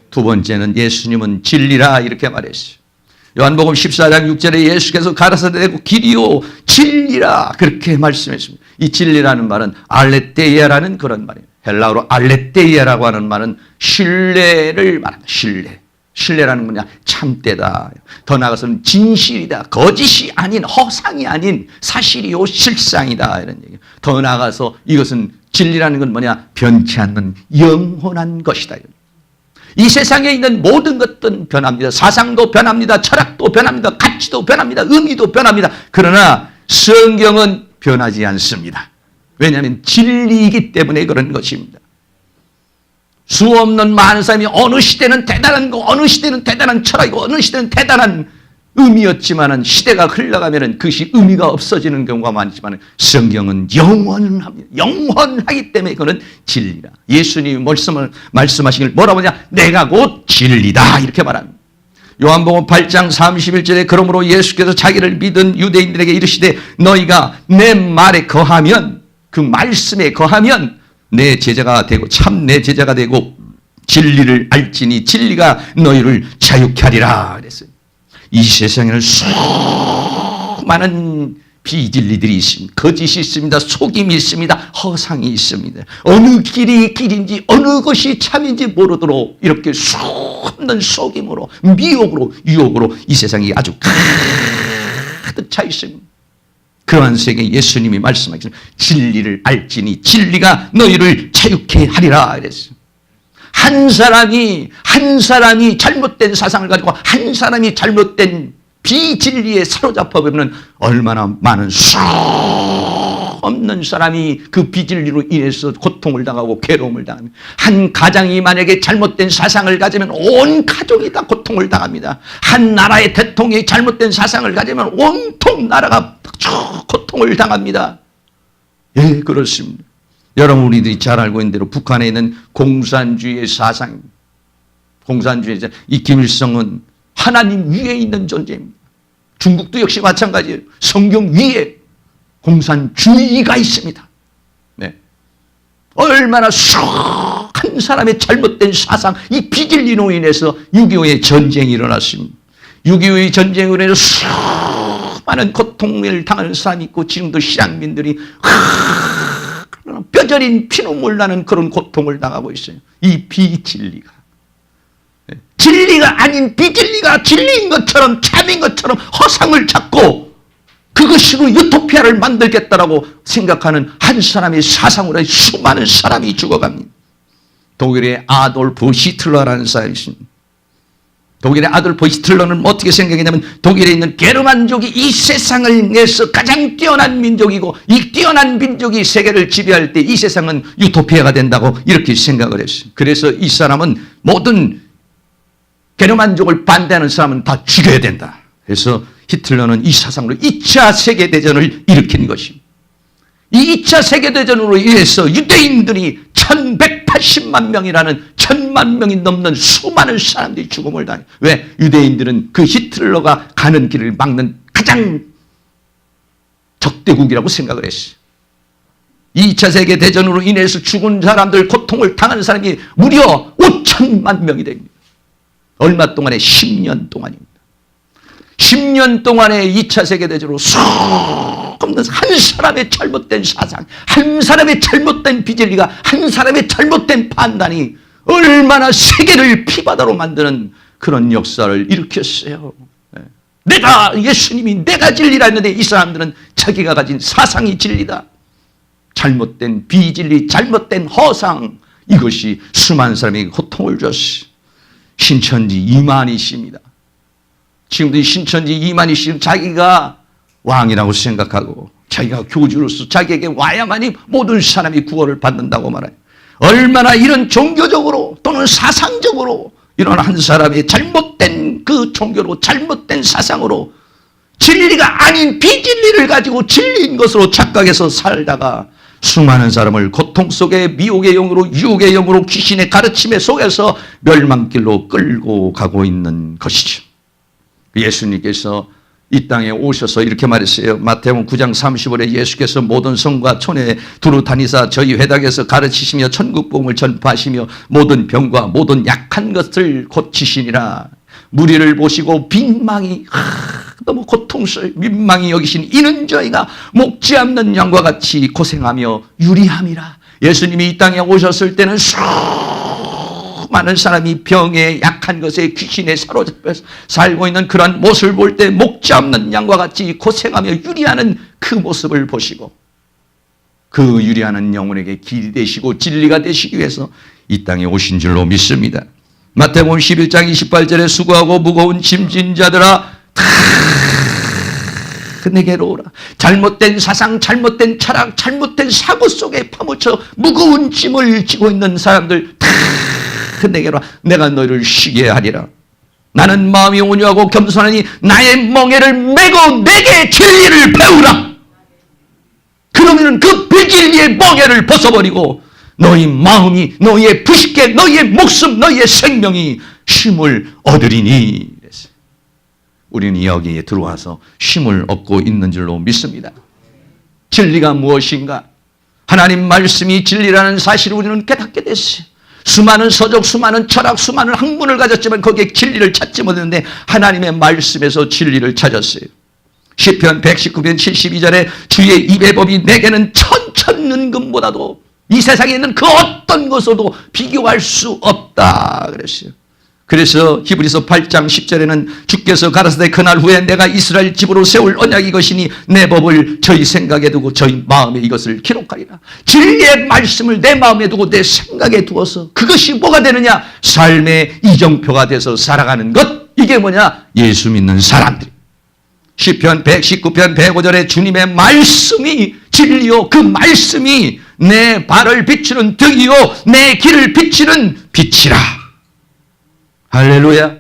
두 번째는 예수님은 진리라 이렇게 말했어요. 요한복음 14장 6절에 예수께서 가라사대 길이요 진리라 그렇게 말씀했습니다. 이 진리라는 말은 알레테이아라는 그런 말이에요. 헬라어로 알레테이아라고 하는 말은 신뢰를 말합니다. 신뢰. 신뢰라는 뭐냐? 참되다. 더 나아가서는 진실이다. 거짓이 아닌, 허상이 아닌 사실이요 실상이다. 이런 얘기예요. 더 나아가서 이것은 진리라는 건 뭐냐? 변치 않는 영원한 것이다. 이 세상에 있는 모든 것들은 변합니다. 사상도 변합니다. 철학도 변합니다. 가치도 변합니다. 의미도 변합니다. 그러나 성경은 변하지 않습니다. 왜냐하면 진리이기 때문에 그런 것입니다. 수 없는 많은 사람이 어느 시대는 대단한 거, 어느 시대는 대단한 철학이고, 어느 시대는 대단한 의미였지만은 시대가 흘러가면은 그것이 의미가 없어지는 경우가 많지만 성경은 영원합니다. 영원하기 때문에 그는 진리라. 예수님이 말씀하시길 뭐라고 하냐? 내가 곧 진리다. 이렇게 말합니다. 요한복음 8장 31절에 그러므로 예수께서 자기를 믿은 유대인들에게 이르시되 너희가 내 말에 거하면, 그 말씀에 거하면 내 제자가 되고 참 내 제자가 되고 진리를 알지니 진리가 너희를 자유케 하리라 그랬어요. 이 세상에는 수많은 비진리들이 있습니다. 거짓이 있습니다. 속임이 있습니다. 허상이 있습니다. 어느 길이 길인지 어느 것이 참인지 모르도록 이렇게 수없는 속임으로 미혹으로 유혹으로 이 세상이 아주 가득 차 있습니다. 그러한 세계에 예수님이 말씀하시는 진리를 알지니 진리가 너희를 자유케 하리라 그랬어요. 한 사람이 잘못된 사상을 가지고 한 사람이 잘못된 비진리에 사로잡혀 보면 얼마나 많은 수 없는 사람이 그 비진리로 인해서 고통을 당하고 괴로움을 당합니다. 한 가장이 만약에 잘못된 사상을 가지면 온 가족이 다 고통을 당합니다. 한 나라의 대통령이 잘못된 사상을 가지면 온통 나라가 고통을 당합니다. 예, 그렇습니다. 여러분 우리들이 잘 알고 있는 대로 북한에 있는 공산주의의 사상입니다. 공산주의자 이 김일성은 하나님 위에 있는 존재입니다. 중국도 역시 마찬가지예요. 성경 위에 공산주의가 있습니다. 네. 얼마나 수한 사람의 잘못된 사상, 이 비진리로 인해서 6.25의 전쟁이 일어났습니다. 6.25의 전쟁으로 인해서 수많은 고통을 당하는 사람이 있고 지금도 실향민들이 뼈저린 피눈물 나는 그런 고통을 당하고 있어요. 이 비진리가. 진리가 아닌 비진리가 진리인 것처럼 참인 것처럼 허상을 찾고 그것으로 유토피아를 만들겠다라고 생각하는 한 사람의 사상으로 수많은 사람이 죽어갑니다. 독일의 아돌프 히틀러라는 사람이 있습니다. 독일의 아돌프 히틀러는 어떻게 생각했냐면 독일에 있는 게르만족이 이 세상을 내서 가장 뛰어난 민족이고 이 뛰어난 민족이 세계를 지배할 때 이 세상은 유토피아가 된다고 이렇게 생각을 했어요. 그래서 이 사람은 모든 게르만족을 반대하는 사람은 다 죽여야 된다. 그래서 히틀러는 이 사상으로 2차 세계대전을 일으킨 것입니다. 이 2차 세계대전으로 인해서 유대인들이 1180만 명이라는 1000만 명이 넘는 수많은 사람들이 죽음을 당해요. 왜? 유대인들은 그 히틀러가 가는 길을 막는 가장 적대국이라고 생각을 했어요. 2차 세계대전으로 인해서 죽은 사람들, 고통을 당하는 사람이 무려 5천만 명이 됩니다. 얼마 동안에? 10년 동안입니다. 10년 동안의 2차 세계대전으로 수없는 한 사람의 잘못된 사상, 한 사람의 잘못된 비진리가, 한 사람의 잘못된 판단이 얼마나 세계를 피바다로 만드는 그런 역사를 일으켰어요. 내가, 예수님이 내가 진리라 했는데 이 사람들은 자기가 가진 사상이 진리다. 잘못된 비진리, 잘못된 허상, 이것이 수많은 사람에게 고통을 줬어요. 신천지 이만희 씨입니다. 지금도 이 신천지 이만희 씨는 자기가 왕이라고 생각하고 자기가 교주로서 자기에게 와야만이 모든 사람이 구원을 받는다고 말해요. 얼마나 이런 종교적으로 또는 사상적으로 이런 한 사람의 잘못된 그 종교로, 잘못된 사상으로 진리가 아닌 비진리를 가지고 진리인 것으로 착각해서 살다가 수많은 사람을 고통 속에 미혹의 영으로, 유혹의 영으로, 귀신의 가르침에 속에서 멸망길로 끌고 가고 있는 것이죠. 예수님께서 이 땅에 오셔서 이렇게 말했어요. 마태복음 9장 35절에 예수께서 모든 성과 촌에 두루 다니사 저희 회당에서 가르치시며 천국복음을 전파하시며 모든 병과 모든 약한 것을 고치시니라. 무리를 보시고 빈망이 너무 고통스러워 민망히 여기신 이는 저희가 목지 않는 양과 같이 고생하며 유리함이라. 예수님이 이 땅에 오셨을 때는 많은 사람이 병에 약한 것에 귀신에 사로잡혀서 살고 있는 그런 모습을 볼 때 목지 없는 양과 같이 고생하며 유리하는 그 모습을 보시고 그 유리하는 영혼에게 길이 되시고 진리가 되시기 위해서 이 땅에 오신 줄로 믿습니다. 마태복음 11장 28절에 수고하고 무거운 짐진 자들아 다 내게로 오라. 잘못된 사상, 잘못된 철학, 잘못된 사고 속에 파묻혀 무거운 짐을 지고 있는 사람들 다 내게로 와. 내가 너희를 쉬게 하리라. 나는 마음이 온유하고 겸손하니 나의 멍에를 메고 내게 진리를 배우라. 그러면 그 비진리의 멍에를 벗어버리고 너희 마음이, 너희의 부식계, 너희의 목숨, 너희의 생명이 쉼을 얻으리니. 우리는 여기에 들어와서 쉼을 얻고 있는 줄로 믿습니다. 진리가 무엇인가? 하나님 말씀이 진리라는 사실을 우리는 깨닫게 됐어요. 수많은 서적, 수많은 철학, 수많은 학문을 가졌지만 거기에 진리를 찾지 못했는데 하나님의 말씀에서 진리를 찾았어요. 시편 119편 72절에 주의 입의 법이 내게는 천천는금보다도 이 세상에 있는 그 어떤 것으로도 비교할 수 없다 그랬어요. 그래서 히브리서 8장 10절에는 주께서 가라사대 그날 후에 내가 이스라엘 집으로 세울 언약이 이것이니 내 법을 저희 생각에 두고 저희 마음에 이것을 기록하리라. 진리의 말씀을 내 마음에 두고 내 생각에 두어서 그것이 뭐가 되느냐? 삶의 이정표가 돼서 살아가는 것. 이게 뭐냐? 예수 믿는 사람들이. 시편 119편 105절에 주님의 말씀이 진리요 그 말씀이 내 발을 비추는 등이요 내 길을 비추는 빛이라. 할렐루야.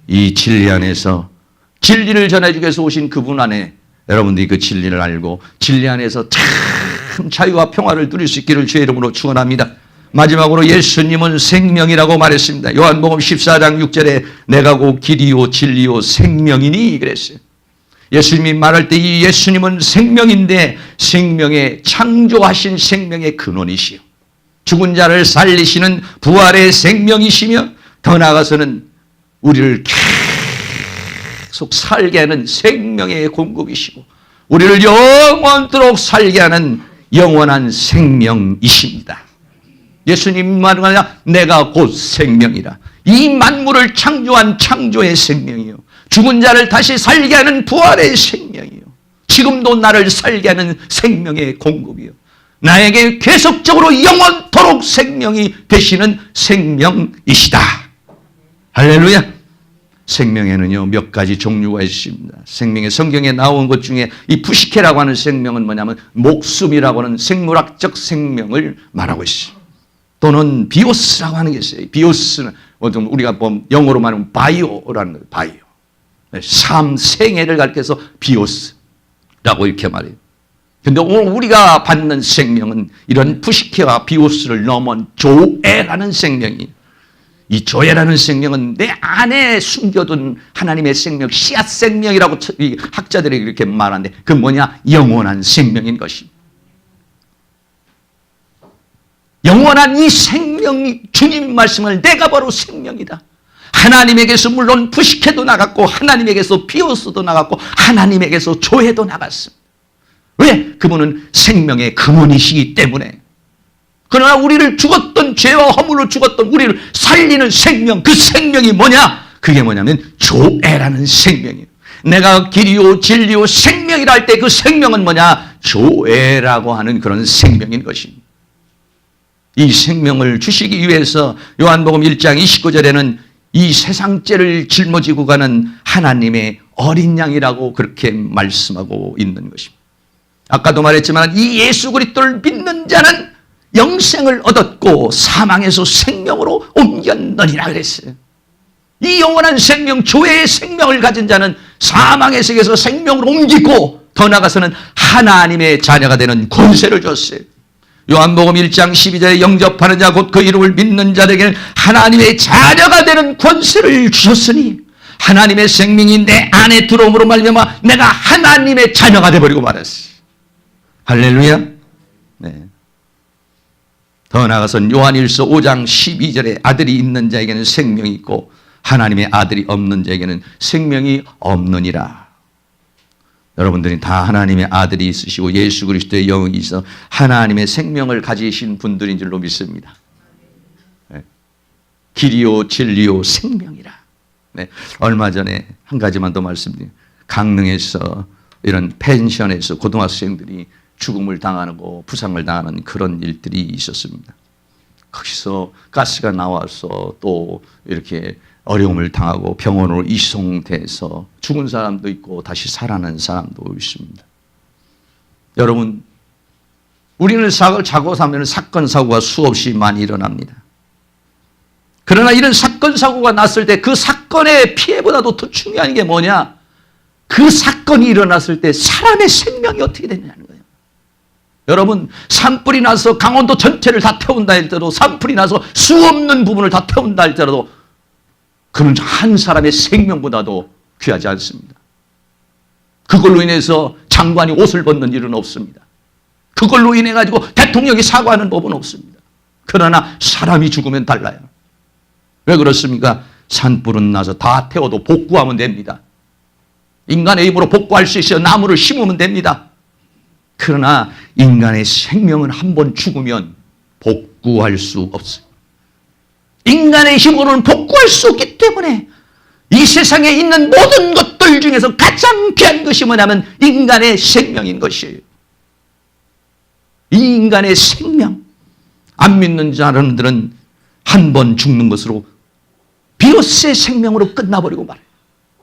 이 진리 안에서 진리를 전해주기 위해서 오신 그분 안에 여러분들이 그 진리를 알고 진리 안에서 참 자유와 평화를 누릴 수 있기를 주의 이름으로 축원합니다. 마지막으로 예수님은 생명이라고 말했습니다. 요한복음 14장 6절에 내가 곧 길이요 진리요 생명이니 그랬어요. 예수님이 말할 때 이 예수님은 생명인데 생명의 창조하신 생명의 근원이시요 죽은 자를 살리시는 부활의 생명이시며 더 나아가서는 우리를 계속 살게 하는 생명의 공급이시고 우리를 영원토록 살게 하는 영원한 생명이십니다. 예수님 말은 아니라 내가 곧 생명이라. 이 만물을 창조한 창조의 생명이요 죽은 자를 다시 살게 하는 부활의 생명이요 지금도 나를 살게 하는 생명의 공급이요 나에게 계속적으로 영원토록 생명이 되시는 생명이시다. 할렐루야. 생명에는요 몇 가지 종류가 있습니다. 생명의 성경에 나온 것 중에 이 푸시케라고 하는 생명은 뭐냐면 목숨이라고 하는 생물학적 생명을 말하고 있어요. 또는 비오스라고 하는 게 있어요. 비오스는 우리가 영어로 말하면 바이오라는 거예요. 바이오. 삶, 생애를 가리켜서 비오스라고 이렇게 말해요. 그런데 오늘 우리가 받는 생명은 이런 푸시케와 비오스를 넘은 조에라는 생명이에요. 이 조에라는 생명은 내 안에 숨겨둔 하나님의 생명, 씨앗 생명이라고 학자들이 이렇게 말하는데 그 뭐냐? 영원한 생명인 것입니다. 영원한 이 생명이 주님 말씀을 내가 바로 생명이다. 하나님에게서 물론 부식해도 나갔고 하나님에게서 비오스도 나갔고 하나님에게서 조해도 나갔습니다. 왜? 그분은 생명의 근원이시기 때문에. 그러나 우리를 죽었던 죄와 허물로 죽었던 우리를 살리는 생명, 그 생명이 뭐냐? 그게 뭐냐면 조애라는 생명이에요. 내가 길이요 진리요 생명이라 할 때 그 생명은 뭐냐? 조애라고 하는 그런 생명인 것입니다. 이 생명을 주시기 위해서 요한복음 1장 29절에는 이 세상죄를 짊어지고 가는 하나님의 어린 양이라고 그렇게 말씀하고 있는 것입니다. 아까도 말했지만 이 예수 그리스도를 믿는 자는 영생을 얻었고 사망에서 생명으로 옮겼느니라 그랬어요. 이 영원한 생명, 조애의 생명을 가진 자는 사망의 세계에서 생명으로 옮기고 더 나아가서는 하나님의 자녀가 되는 권세를 줬어요. 요한복음 1장 12절에 영접하는 자 곧 그 이름을 믿는 자들에게는 하나님의 자녀가 되는 권세를 주셨으니 하나님의 생명이 내 안에 들어옴으로 말미암아 내가 하나님의 자녀가 되어버리고 말았어요. 할렐루야. 네. 더 나아가서는 요한일서 5장 12절에 아들이 있는 자에게는 생명이 있고 하나님의 아들이 없는 자에게는 생명이 없느니라. 여러분들이 다 하나님의 아들이 있으시고 예수 그리스도의 영이 있어 하나님의 생명을 가지신 분들인 줄로 믿습니다. 네. 길이요 진리요 생명이라. 네. 얼마 전에 한 가지만 더 말씀드립니다. 강릉에서 이런 펜션에서 고등학생들이 죽음을 당하고 부상을 당하는 그런 일들이 있었습니다. 거기서 가스가 나와서 또 이렇게 어려움을 당하고 병원으로 이송돼서 죽은 사람도 있고 다시 살아난 사람도 있습니다. 여러분, 우리는 자고 사면 사건 사고가 수없이 많이 일어납니다. 그러나 이런 사건 사고가 났을 때 그 사건의 피해보다도 더 중요한 게 뭐냐? 그 사건이 일어났을 때 사람의 생명이 어떻게 되느냐는 거예요. 여러분, 산불이 나서 강원도 전체를 다 태운다 할때도 산불이 나서 수없는 부분을 다 태운다 할때라도 그는 한 사람의 생명보다도 귀하지 않습니다. 그걸로 인해서 장관이 옷을 벗는 일은 없습니다. 그걸로 인해 가지고 대통령이 사과하는 법은 없습니다. 그러나 사람이 죽으면 달라요. 왜 그렇습니까? 산불은 나서 다 태워도 복구하면 됩니다. 인간의 힘으로 복구할 수 있어요. 나무를 심으면 됩니다. 그러나 인간의 생명은 한 번 죽으면 복구할 수 없어요. 인간의 힘으로는 복구할 수 없기 때문에 이 세상에 있는 모든 것들 중에서 가장 귀한 것이 뭐냐면 인간의 생명인 것이에요. 이 인간의 생명, 안 믿는 사람들은 한 번 죽는 것으로 비로소의 생명으로 끝나버리고 말아요.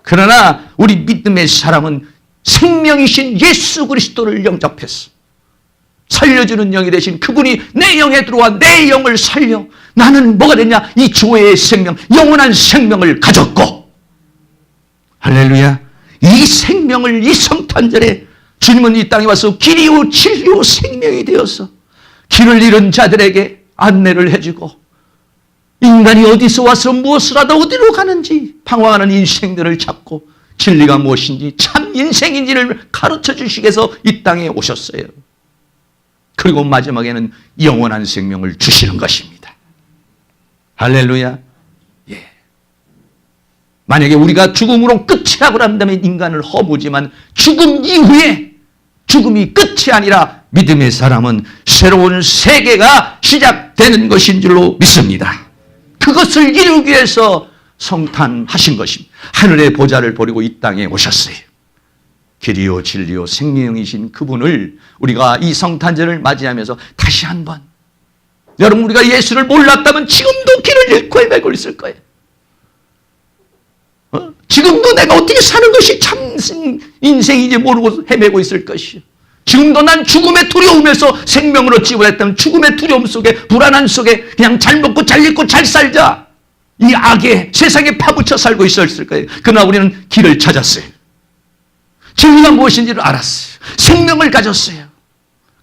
그러나 우리 믿음의 사람은 생명이신 예수 그리스도를 영접했어. 살려주는 영이 되신 그분이 내 영에 들어와 내 영을 살려 나는 뭐가 됐냐? 이 조애의 생명, 영원한 생명을 가졌고, 할렐루야. 이 생명을 이 성탄절에 주님은 이 땅에 와서 길이요 진리요 생명이 되어서 길을 잃은 자들에게 안내를 해주고 인간이 어디서 와서 무엇을 하다 어디로 가는지 방황하는 인생들을 잡고 진리가 무엇인지 참 인생인지를 가르쳐 주시기 위해서 이 땅에 오셨어요. 그리고 마지막에는 영원한 생명을 주시는 것입니다. 할렐루야. 예. 만약에 우리가 죽음으로 끝이라고 한다면 인간을 허무지만 죽음 이후에 죽음이 끝이 아니라 믿음의 사람은 새로운 세계가 시작되는 것인 줄로 믿습니다. 그것을 이루기 위해서 성탄하신 것입니다. 하늘의 보좌를 버리고 이 땅에 오셨어요. 길이요 진리요 생명이신 그분을 우리가 이 성탄절을 맞이하면서 다시 한번, 여러분, 우리가 예수를 몰랐다면 지금도 길을 잃고 헤매고 있을 거예요. 지금도 내가 어떻게 사는 것이 참 인생인지 모르고 헤매고 있을 것이요. 지금도 난 죽음의 두려움에서 생명을 얻지 못했다면 죽음의 두려움 속에, 불안한 속에 그냥 잘 먹고 잘 입고 잘 살자, 이 악에 세상에 파묻혀 살고 있었을 거예요. 그러나 우리는 길을 찾았어요. 진리가 무엇인지를 알았어요. 생명을 가졌어요.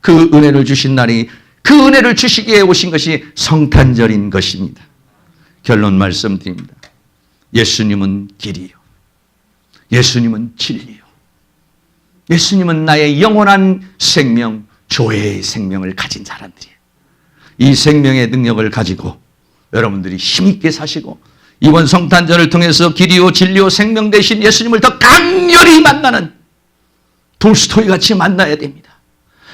그 은혜를 주신 날이, 그 은혜를 주시기에 오신 것이 성탄절인 것입니다. 결론 말씀드립니다. 예수님은 길이요, 예수님은 진리요, 예수님은 나의 영원한 생명, 조애의 생명을 가진 사람들이에요. 이 생명의 능력을 가지고 여러분들이 힘있게 사시고 이번 성탄절을 통해서 길이요 진리요 생명 되신 예수님을 더 강렬히 만나는 돌스토이 같이 만나야 됩니다.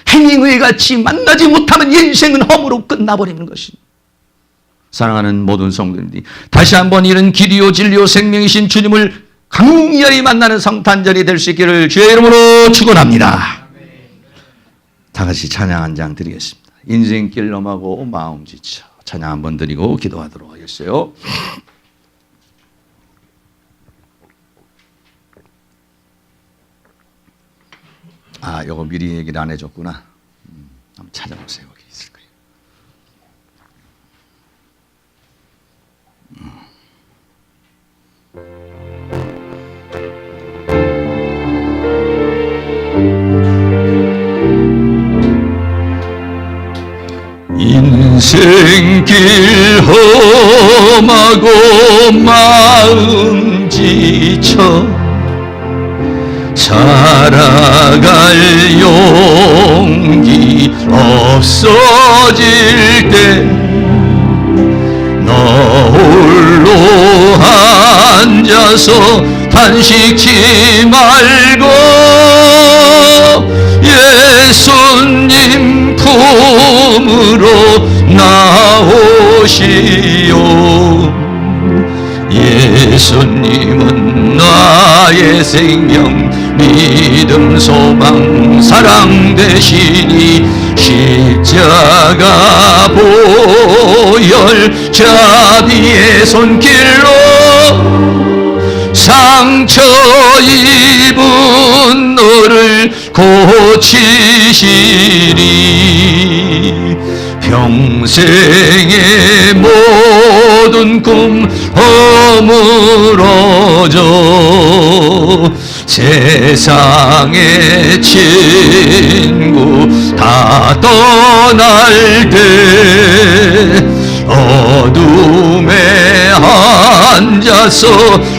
해밍웨이 같이 만나지 못하면 인생은 허무로 끝나버리는 것입니다. 사랑하는 모든 성도님들이 다시 한번 이런 길이요 진리요 생명이신 주님을 강렬히 만나는 성탄절이 될 수 있기를 주의 이름으로 축원합니다. 다 같이 찬양 한 장 드리겠습니다. 인생길 넘하고 마음 지쳐. 찬양 한번 드리고 기도하도록 하겠어요. 아, 요거 미리 얘기를 안 해줬구나. 한번 찾아보세요. 여기 있을 거예요. 인생길 험하고 마음 지쳐 살아갈 용기 없어질 때 너 홀로 앉아서 단식치 말고 예수님 품으로 나오시오. 예수님은 나의 생명 믿음 소망 사랑 되시니 십자가 보혈 자비의 손길로 상처 입은 너를 고치시리. 평생의 모든 꿈 허물어져 세상의 친구 다 떠날 때 어둠에 앉아서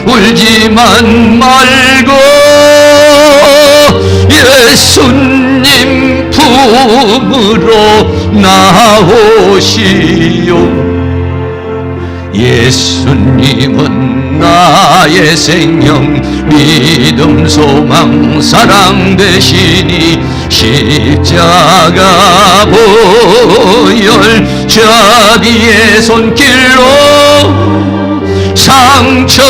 울지만 말고 예수님 품으로 나오시오. 예수님은 나의 생명 믿음 소망 사랑 되시니 십자가 보혈 자비의 손길로 상처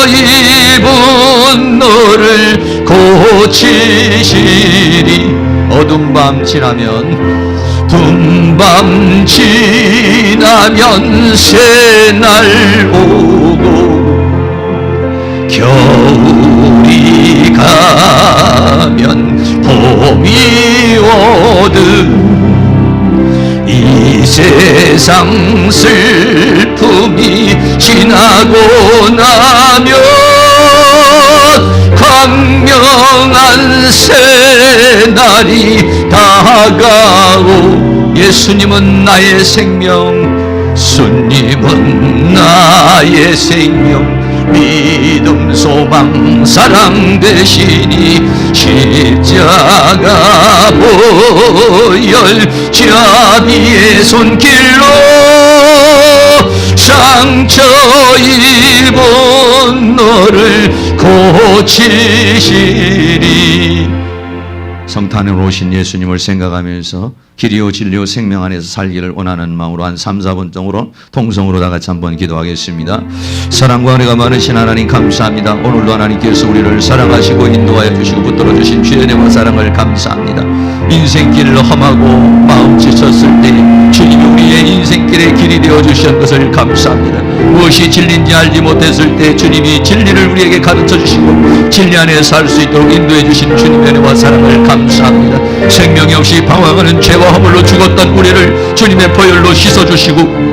입은 너를 고치시리. 어두운 밤 지나면 둠밤 지나면 새날 오고 겨울이 가면 봄이 오듯 이 세상 슬픔이 지나고 나면 광명한 새날이 다가오. 예수님은 나의 생명, 주님은 나의 생명 믿음 소망 사랑 되시니 십자가 보혈 자비의 손길로 상처 입은 너를 고치시리. 성탄으로 오신 예수님을 생각하면서 길이요 진리요 생명 안에서 살기를 원하는 마음으로 한 3, 4분 정도로 통성으로 다 같이 한번 기도하겠습니다. 사랑과 은혜가 많으신 하나님 감사합니다. 오늘도 하나님께서 우리를 사랑하시고 인도하여 주시고 붙들어 주신 주의 은혜와 사랑을 감사합니다. 인생길을 험하고 마음 지쳤을 때 주님이 우리의 인생길의 길이 되어 주신 것을 감사합니다. 무엇이 진리인지 알지 못했을 때 주님이 진리를 우리에게 가르쳐 주시고 진리 안에 살 수 있도록 인도해 주신 주님의 은혜와 사랑을 감사합니다. 생명이 없이 방황하는 죄와 허물로 죽었던 우리를 주님의 보혈로 씻어주시고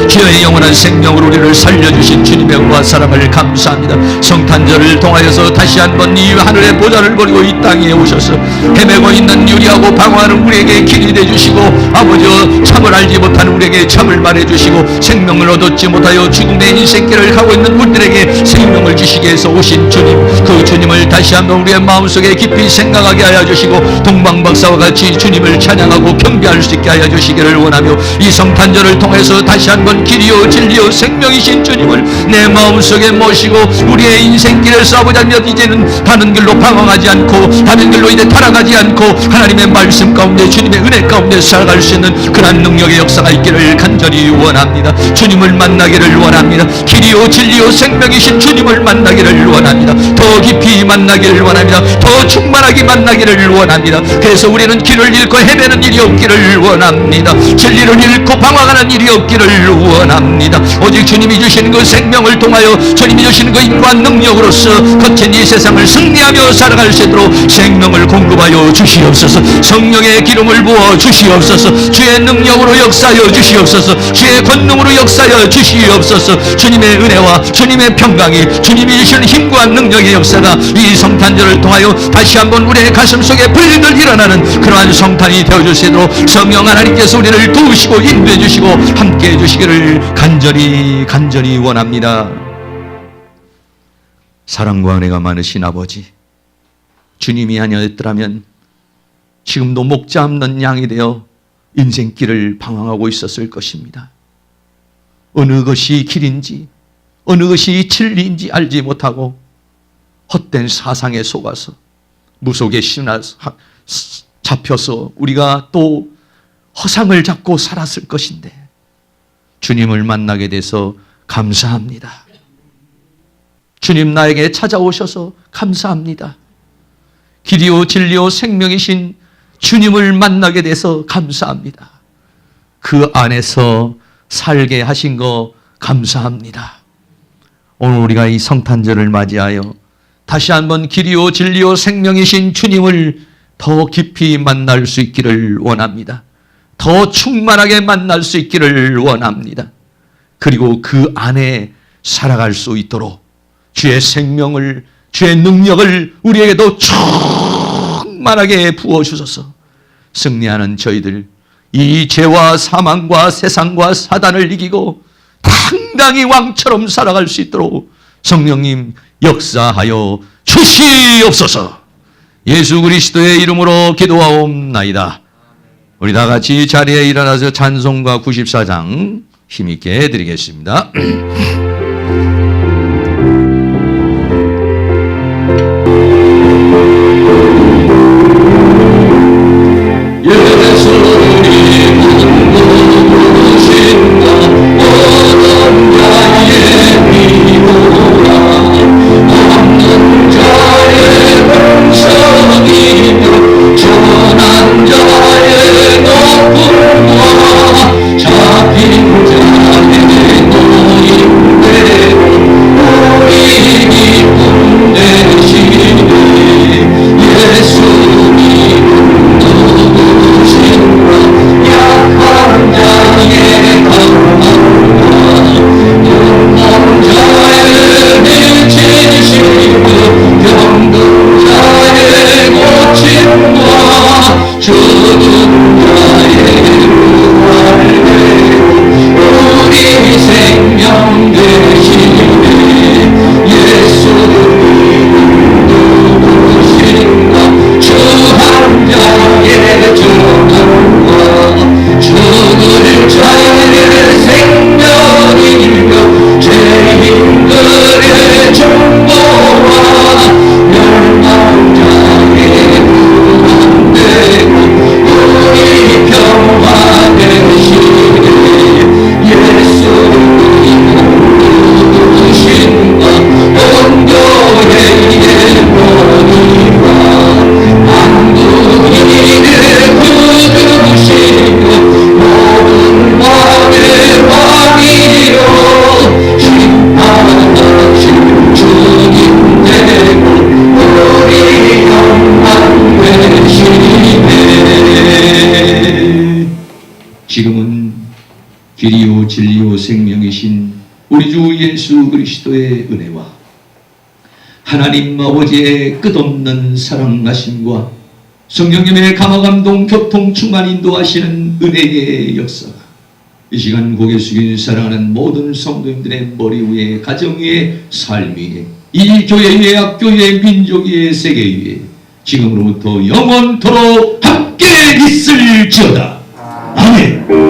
주의 영원한 생명으로 우리를 살려주신 주님의 은혜와 사랑을 감사합니다. 성탄절을 통하여서 다시 한번 이 하늘의 보좌를 버리고 이 땅에 오셔서 헤매고 있는 유리하고 방황하는 우리에게 길이 되주시고 아버지여 참을 알지 못하는 우리에게 참을 말해주시고 생명을 얻었지 못하여 죽음의 인생길을 가고 있는 우리들에게 생명을 주시기 위해서 오신 주님, 그 주님을 다시 한번 우리의 마음속에 깊이 생각하게 하여 주시고 동방박사와 같이 주님을 찬양하고 경배할 수 있게 하여 주시기를 원하며 이 성탄절을 통해서 다시 한번 길이요 진리요 생명이신 주님을 내 마음속에 모시고 우리의 인생길을 싸우자며 이제는 다른 길로 방황하지 않고 다른 길로 이제 타락하지 않고 하나님의 말씀 가운데 주님의 은혜 가운데 살아갈 수 있는 그러한 능력의 역사가 있기를 간절히 원합니다. 주님을 만나기를 원합니다. 길이요 진리요 생명이신 주님을 만나기를 원합니다. 더 깊이 만나기를 원합니다. 더 충만하게 만나기를 원합니다. 그래서 우리는 길을 잃고 헤매는 일이 없기를 원합니다. 진리를 잃고 방황하는 일이 없기를 원합니다. 오직 주님이 주시는 그 생명을 통하여 주님이 주시는 그 인간 능력으로서 거친 이 세상을 승리하며 살아갈 수 있도록 생명을 공급하여 주시옵소서. 성령의 기름을 부어 주시옵소서. 주의 능력으로 역사하여 주시옵소서. 주의 권능으로 역사하여 주시옵소서. 주님의 은혜와 주님의 평강이 주님이 주시는 힘과 능력의 역사가 이 성탄절을 통하여 다시 한번 우리의 가슴 속에 불리들 일어나는 그러한 성탄이 되어줄 수 있도록 성령 하나님께서 우리를 도우시고 인도해 주시고 함께해 주시기를 간절히 원합니다. 사랑과 은혜가 많으신 아버지, 주님이 아니었더라면 지금도 목자 없는 양이 되어 인생길을 방황하고 있었을 것입니다. 어느 것이 길인지 어느 것이 진리인지 알지 못하고 헛된 사상에 속아서 무속에 잡혀서 우리가 또 허상을 잡고 살았을 것인데 주님을 만나게 돼서 감사합니다. 주님 나에게 찾아오셔서 감사합니다. 길이요 진리요 생명이신 주님을 만나게 돼서 감사합니다. 그 안에서 살게 하신 거 감사합니다. 오늘 우리가 이 성탄절을 맞이하여 다시 한번 길이요 진리요 생명이신 주님을 더 깊이 만날 수 있기를 원합니다. 더 충만하게 만날 수 있기를 원합니다. 그리고 그 안에 살아갈 수 있도록 주의 생명을, 주의 능력을 우리에게도 충만하게 부어주셔서 승리하는 저희들, 이 죄와 사망과 세상과 사단을 이기고 당당히 왕처럼 살아갈 수 있도록 성령님 역사하여 주시옵소서. 예수 그리스도의 이름으로 기도하옵나이다. 우리 다 같이 자리에 일어나서 찬송가 94장 힘있게 해드리겠습니다. 지금은 길이요 진리요 생명이신 우리 주 예수 그리스도의 은혜와 하나님 아버지의 끝없는 사랑하심과 성령님의 감화 감동 교통 충만 인도하시는 은혜의 역사가 이 시간 고개 숙인 사랑하는 모든 성도님들의 머리 위에, 가정 위에, 삶 위에, 이 교회 위에, 학교 위에, 민족 위에, 세계 위에 지금으로부터 영원토록 함께 있을지어다. 아멘.